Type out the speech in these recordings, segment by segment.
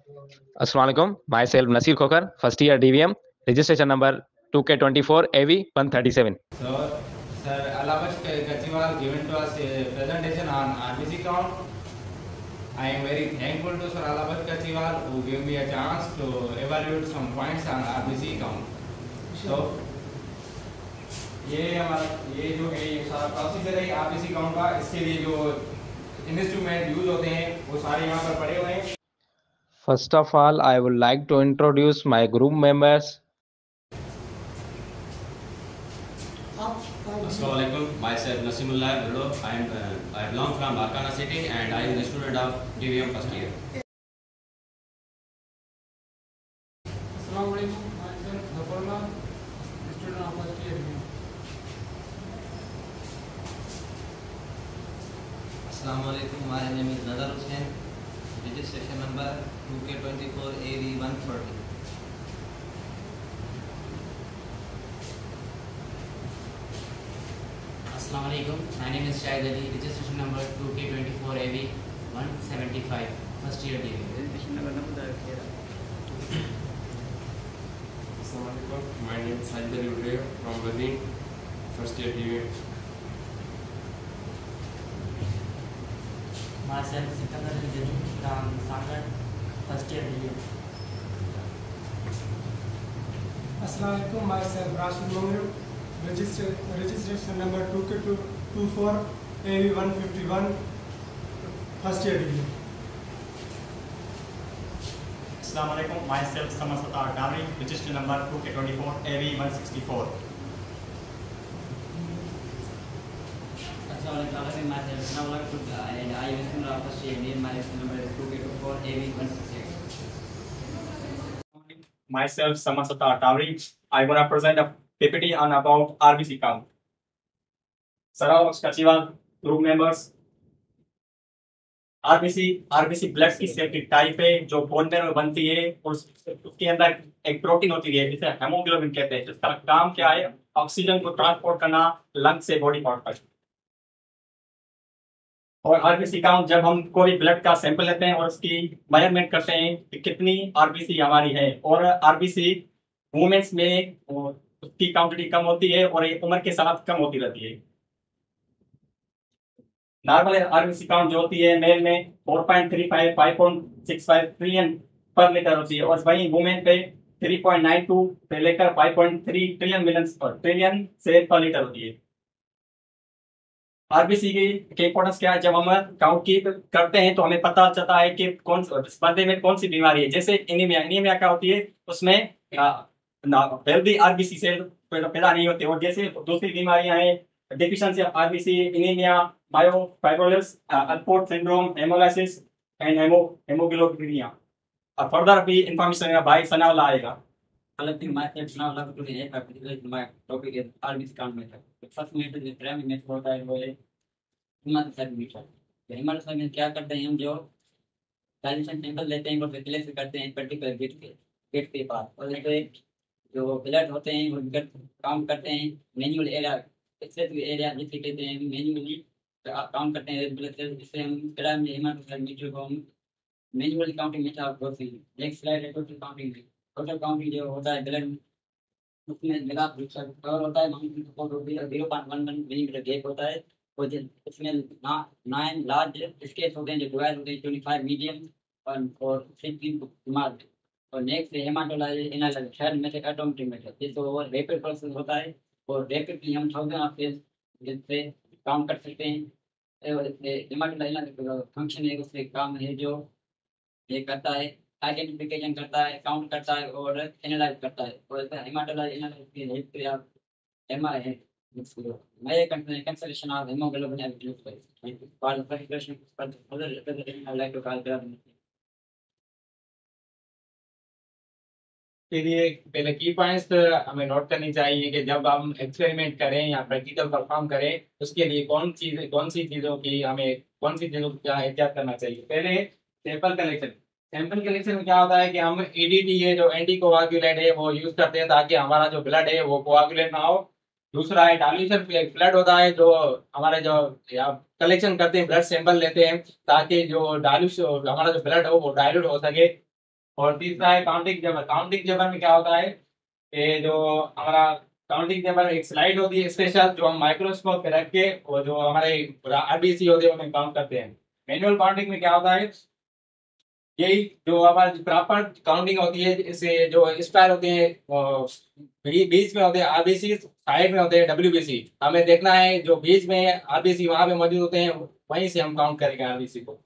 Assalamu alaikum. Myself Nasir Khokar, first year DVM, registration number 2K24AV137. So, Sir Alabash Kachiwal given to us a presentation on RBC count. I am very thankful to Sir Alabash Kachiwal who gave me a chance to evaluate some points on RBC count. So, ये जो है ये सारा procedure है RBC count का, इसके लिए जो इंस्ट्रूमेंट यूज होते हैं वो सारे यहाँ पर पड़े हुए हैं। First of all, I would like to introduce my group members. Assalamualaikum. Myself Nasimullah Abdullah. I belong from Barkana City and I am the student of DVM first year. Assalamualaikum. Myself Zafarullah, student of first year. Assalamualaikum. My name is Nazar Hussain. Registration number 2K24AV140. Assalamualaikum. My name is Shahid Ali. Registration number 2K24AV175. First year DV. Assalamualaikum. My name is Sajid Ali Uday from Badin, first year DV. Myself Sikandar Jani from Sangat. First year DV. Assalamualaikum. Myself Rashid Mongir. Registration number 2K24AV151. First year degree. Assalamualaikum. Myself Samasata Dami. Registration number 2K24AV164. Assalamualaikum. Myself Nawal Kudda and I am student of first year DVM. My registration number is 2K24AV168. Myself Samasata Tawri. I gonna present a PPT on about RBC count. Sarav Kachiwal, group members. RBC blood की cell की type है जो bone में बनती है और उसके अंदर एक प्रोटीन होती है जिसे हेमोग्लोबिन कहते हैं, जिसका काम क्या है, ऑक्सीजन को ट्रांसपोर्ट करना लंग से बॉडी पार्ट तक। और आरबीसी काउंट जब हम कोई ब्लड का सैंपल लेते हैं और उसकी मेजरमेंट करते हैं कि कितनी आरबीसी हमारी है, और आरबीसी वुमेन्स में उसकी क्वांटिटी कम होती है और ये उम्र के साथ कम होती रहती है। नॉर्मल आरबीसी काउंट जो होती है मेल में 4.35 5.65 ट्रिलियन पर लीटर होती है, और वहीं वुमेन पे 3.92 से लेकर 5.3 ट्रिलियन ट्रिलियन से पर लीटर होती है। आरबीसी की इंपॉर्टेंस क्या है, जब हम काउंट की करते हैं तो हमें पता चलता है कि कौन बंदे में कौन सी बीमारी है। जैसे एनीमिया क्या होती है, उसमें हेल्दी आरबीसी सेल पैदा नहीं होते, और जैसे दूसरी बीमारियां हैं deficiency of RBC, anaemia, myofibrosis, Alport syndrome, haemolysis and haemoglobinia. और फर्दर भी इंफॉर्मेशन भाई सनाउल्लाह आएगा। Collecting myself now love to the particular my topic is RBC count method. The first method is primary method होता है वो है Himalaya metre. तो हिमालय में क्या करते हैं हम, जो डाइल्यूशन सैंपल लेते हैं और रिप्लेस करते हैं पर्टिकुलर गेट के पास, और जो ब्लड होते हैं वो काउंट करते हैं मैनुअल एरिया, एक्सेसिव एरिया जिसे कहते हैं मैनुअली काउंट करते हैं ब्लड सेल। इससे हम में हिमालय मीटर को हम manually counting method of processing. Next slide है टोटल काउंटिंग। टोटल काउंटिंग जो होता है ब्लड उसमें लगा कवर होता है 0.11 मिलीमीटर गैप होता है, और इसमें 9 लार्ज स्केल्स होते हैं जो डिवाइड होते हैं 25 मीडियम और 15 स्मॉल। और next haematology analysis third method atometric method, जिसको रैपिड प्रोसेस होता है, और रैपिडली हम 1000 ऑफ जिससे काउंट कर सकते हैं। हेमाटोलॉजी फंक्शन है, उससे काम है जो ये करता है, आइडेंटिफिकेशन करता है, काउंट करता है और एनालाइज करता है। और हेमाटोलॉजी एनालाइसिस की हेल्प से आप एमआर है मैं कंसल्टेशन ऑफ हेमोग्लोबिन यूज करें for preparation for other representation I like to call के लिए पहले की पॉइंट्स हमें नोट करनी चाहिए कि जब हम एक्सपेरिमेंट करें या प्रैक्टिकल परफॉर्म करें उसके लिए कौन सी चीज़ों की हमें कौन सी चीज़ों का एहतियात करना चाहिए। पहले सैंपल कलेक्शन में क्या होता है कि हम एडीटी है जो एंटी कोआगुलेंट है वो यूज करते हैं ताकि हमारा जो ब्लड है वो कोआगुलेंट ना हो। दूसरा है डाइल्यूशन ब्लड होता है जो हमारे जो कलेक्शन करते हैं ब्लड सैंपल लेते हैं ताकि जो डाइल्यूशन हमारा जो ब्लड हो वो डाइल्यूट हो सके। और तीसरा है काउंटिंग जेबर। काउंटिंग जेबर में क्या होता है, ये जो हमारा काउंटिंग जेबर एक स्लाइड होती है स्पेशल, जो हम माइक्रोस्कोप पे रख के और जो हमारे आरबीसी होते हैं उन्हें काउंट करते हैं। मैनुअल काउंटिंग में क्या होता है, यही जो हमारी प्रॉपर काउंटिंग होती है, इससे जो स्क्वायर होते हैं बीच में होते हैं आरबीसी, साइड में होते हैं डब्ल्यूबीसी। हमें देखना है जो बीच में आरबीसी वहां पे मौजूद होते हैं, वहीं से हम काउंट करेंगे आरबीसी को।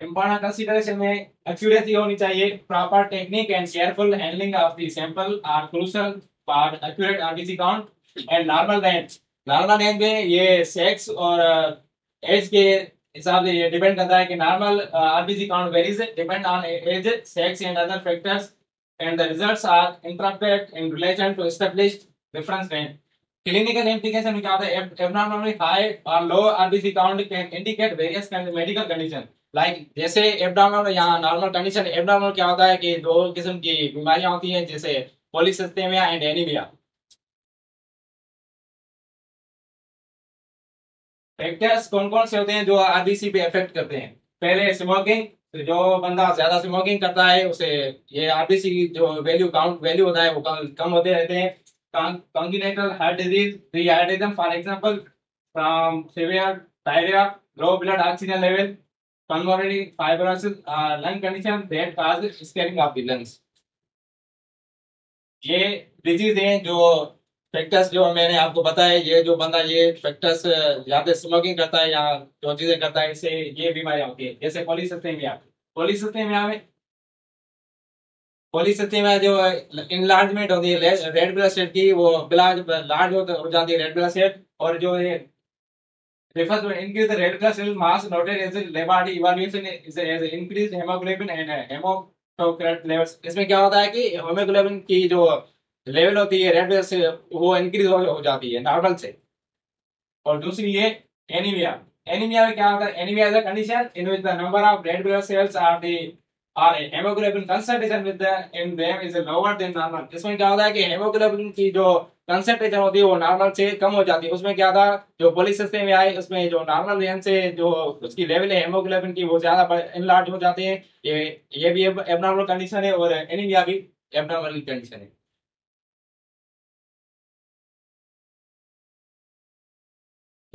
Important consideration में एक्यूरेसी होनी चाहिए। Proper technique and careful handling of the sample are crucial for accurate RBC count and normal range. Normal range में ये सेक्स और एज के हिसाब से ये डिपेंड करता है कि normal RBC count varies depend on age, sex and other factors and the results are interpreted in relation to established reference range. Clinical implication में क्या होता है, abnormally high or low RBC count can indicate various medical condition। Like जैसे abdominal, यहाँ normal condition. Abdominal क्या होता है कि दो किस्म की बीमारियां होती हैं, जैसे पॉलीसिस्टेमिया एंड एनीमिया। फैक्टर्स कौन कौन से होते हैं जो आरबीसी पे इफेक्ट करते हैं? पहले स्मोकिंग, जो बंदा ज्यादा स्मोकिंग करता है उसे ये आरबीसी की जो काउंट वैल्यू होता है वो कम होते रहते हैं। congenital heart disease, pre-diabetes, for example, from severe diarrhea, low blood oxygen level, pulmonary fibrosis, lung condition that causes scarring of the lungs। ये डिजीज हैं जो फैक्टर्स जो मैंने आपको बताया, ये जो बंदा ये फैक्टर्स ज्यादा स्मोकिंग करता है या जो चीजें करता है, इससे ये बीमारियां होती है। जैसे पॉलीसिस्टेमिया में जो इनलार्जमेंट होती है रेड ब्लड सेल की, वो लार्ज हो जाती है रेड ब्लड सेल, और जो ये refers to increase the red blood cell mass noted as a laboratory evaluation is as increased hemoglobin and hematocrit levels। इसमें क्या होता है कि hemoglobin की जो लेवल होती है रेड ब्लड सेल वो इंक्रीज हो जाती है नॉर्मल से। और दूसरी ये एनीमिया में क्या होता है, anaemia is a condition in which the number of red blood cells are the और haemoglobin concentration within them is lower than normal. इसमें क्या होता है कि हेमोग्लोबिन की जो कंसंट्रेशन होती है वो नॉर्मल से कम हो जाती है। उसमें क्या था, जो पॉलीसिस्टेमिया है उसमें जो नॉर्मल रेंज से जो उसकी लेवल है हेमोग्लोबिन की वो ज्यादा इनलार्ज हो जाते हैं। ये भी एब्नॉर्मल कंडीशन है और एनीमिया भी एब्नॉर्मल कंडीशन है।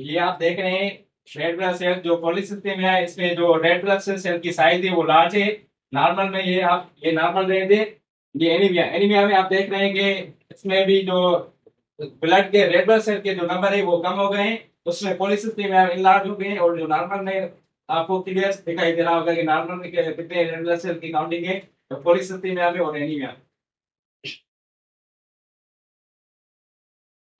ये आप देख रहे हैं रेड ब्लड सेल जो पॉलीसिस्टेमिया है, इसमें जो रेड ब्लड सेल की साइज है वो लार्ज है। नॉर्मल में ये नॉर्मल रेंज है। ये एनीमिया में आप देख रहे हैं कि इसमें भी जो ब्लड के रेड ब्लड सेल के जो नंबर है वो कम हो गए हैं, उसमें पॉलीसिस्टेमिया इनलार्ज हो गए हैं। और जो नॉर्मल में आपको क्लियर दिखाई दे रहा होगा कि नॉर्मल में कितने रेड ब्लड सेल की काउंटिंग है पॉलीसिस्टेमिया में और एनीमिया।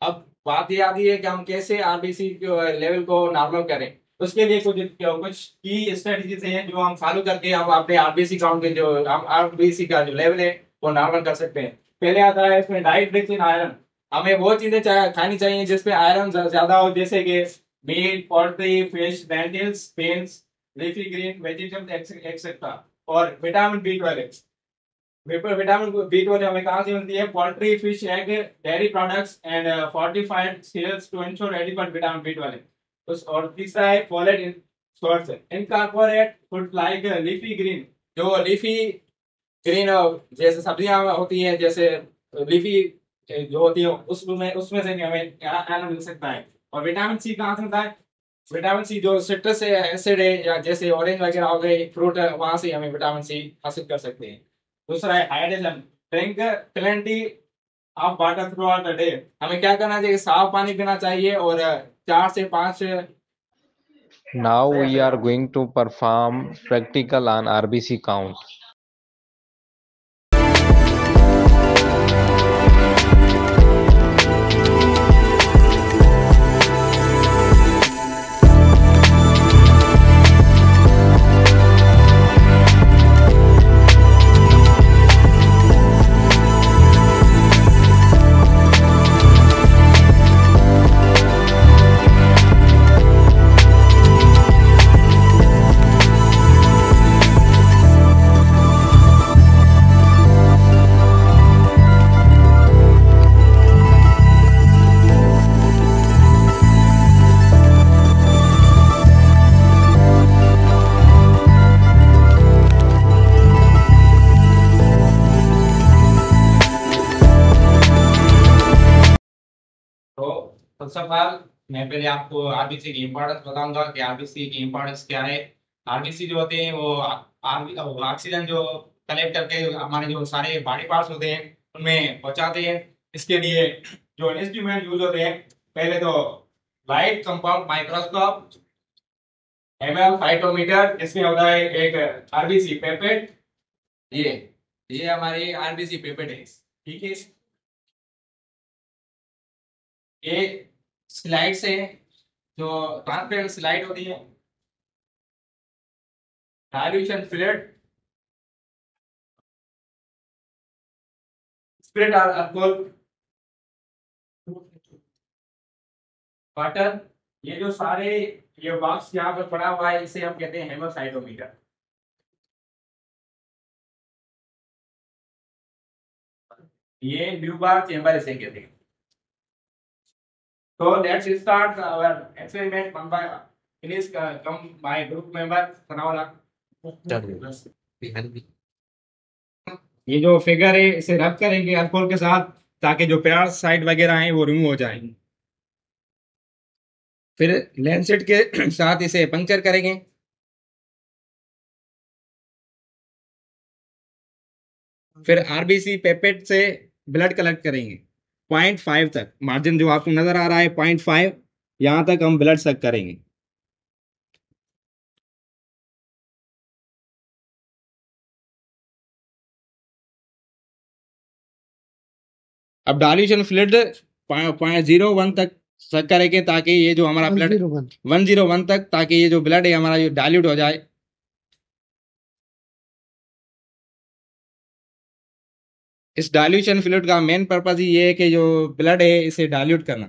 अब बात ये आती है कि हम कैसे आरबीसी लेवल को नॉर्मल करें। उसके लिए कुछ की स्ट्रेटजीज हैं जो हम फॉलो करके हम अपने आरबीसी काउंट के जो आरबीसी का जो लेवल है वो नॉर्मल कर सकते हैं। पहले आता है इसमें डाइट रिच इन आयरन। हमें वो चीजें खानी चाहिए जिसपे आयरन ज्यादा हो, जैसे कि meat, poultry, fish, lentils, beans, leafy green vegetables etcetera. और विटामिन B12 हमें कहाँ से मिलती है? Poultry, fish, egg, dairy products and fortified cereals to ensure adequate vitamin B12। और तीसरा है folate source. Incorporate food like leafy green, जो लीफी ग्रीन जैसे सब्जियां होती हैं, जैसे लीफी जो होती है उसमें से भी हमें आयरन मिल सकता है। और विटामिन सी कहाँ से मिलता है? विटामिन सी जो सिट्रस एसिड है या जैसे ऑरेंज वगैरह हो गए फ्रूट है, वहां से हमें विटामिन सी हासिल कर सकते हैं। दूसरा है hydration. Drink plenty of water through out the day. हमें क्या करना चाहिए? साफ पानी पीना चाहिए और 4 से 5 Now we are going to perform practical on RBC count. First of all मैं पहले आपको आरबीसी की इम्पोर्टेंस बताऊंगा कि आरबीसी की इम्पोर्टेंस क्या है। आरबीसी जो होते हैं वो ऑक्सीजन जो कलेक्ट करके हमारे जो सारे बॉडी पार्ट्स होते हैं उनमें पहुंचाते हैं। इसके लिए जो इंस्ट्रूमेंट यूज होते हैं, पहले तो लाइट कंपाउंड माइक्रोस्कोप, एमएल फाइटोमीटर, इसमें होता है एक आरबीसी पेपेट। ये हमारी आरबीसी पेपेट है, ठीक है। ये स्लाइड से जो ट्रांसपेरेंट स्लाइड होती है, dilution fluid, spirit alcohol, water, ये जो सारे ये बॉक्स यहाँ पर पड़ा हुआ है इसे हम कहते हैं हेमोसाइटोमीटर। ये न्यूबार चेंबर इसे कहते हैं। So let's start our experiment one by one. Please come my group member Sanawala. ये जो फिगर है इसे रब करेंगे अल्कोहल के साथ ताकि जो पैरासाइट वगैरह हैं वो रिमूव हो जाएंगे। फिर लैंसेट के साथ इसे पंक्चर करेंगे। फिर आरबीसी पेपेट से ब्लड कलेक्ट करेंगे 0.5 तक, मार्जिन जो आपको नजर आ रहा है 0.5, यहां तक हम ब्लड सक करेंगे। अब डाइल्यूशन फ्लूइड 0.01 तक सक करेंगे ताकि ये जो हमारा ब्लड 101 तक, ताकि ये जो ब्लड है हमारा ये डाइल्यूट हो जाए। इस डाइल्यूशन फ्लूइड का मेन पर्पज ये है कि जो ब्लड है इसे डाइल्यूट करना।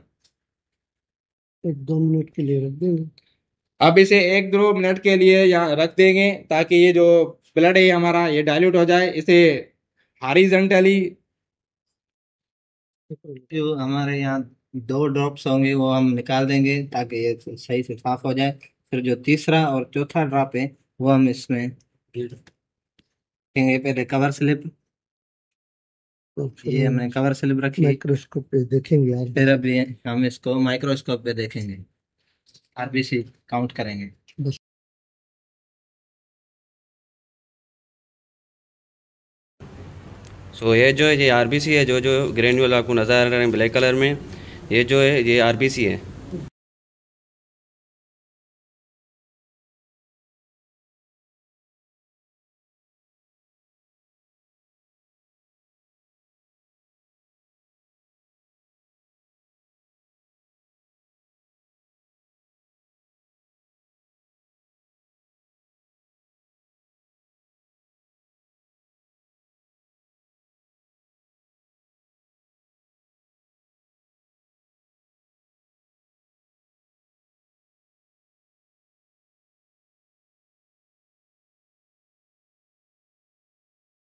1-2 मिनट के लिए रख देंगे। अब इसे 1-2 मिनट के लिए यहाँ रख देंगे ताकि ये जो ब्लड है हमारा ये डाइल्यूट हो जाए। इसे हॉरिजॉन्टली जो हमारे यहाँ 2 ड्रॉप्स होंगे वो हम निकाल देंगे ताकि ये सही से साफ हो जाए। फिर जो तीसरा और चौथा ड्रॉप है वो हम इसमें देखेंगे। पहले कवर स्लिप, ये हमने कवर स्लिप रखी, माइक्रोस्कोप पे देखेंगे यार। फिर अभी हम इसको माइक्रोस्कोप पे देखेंगे, आरबीसी काउंट करेंगे। सो ये जो है ये आरबीसी है, जो जो ग्रेन्यूल आपको नज़र आ रहे हैं ब्लैक कलर में, ये जो है ये आरबीसी है।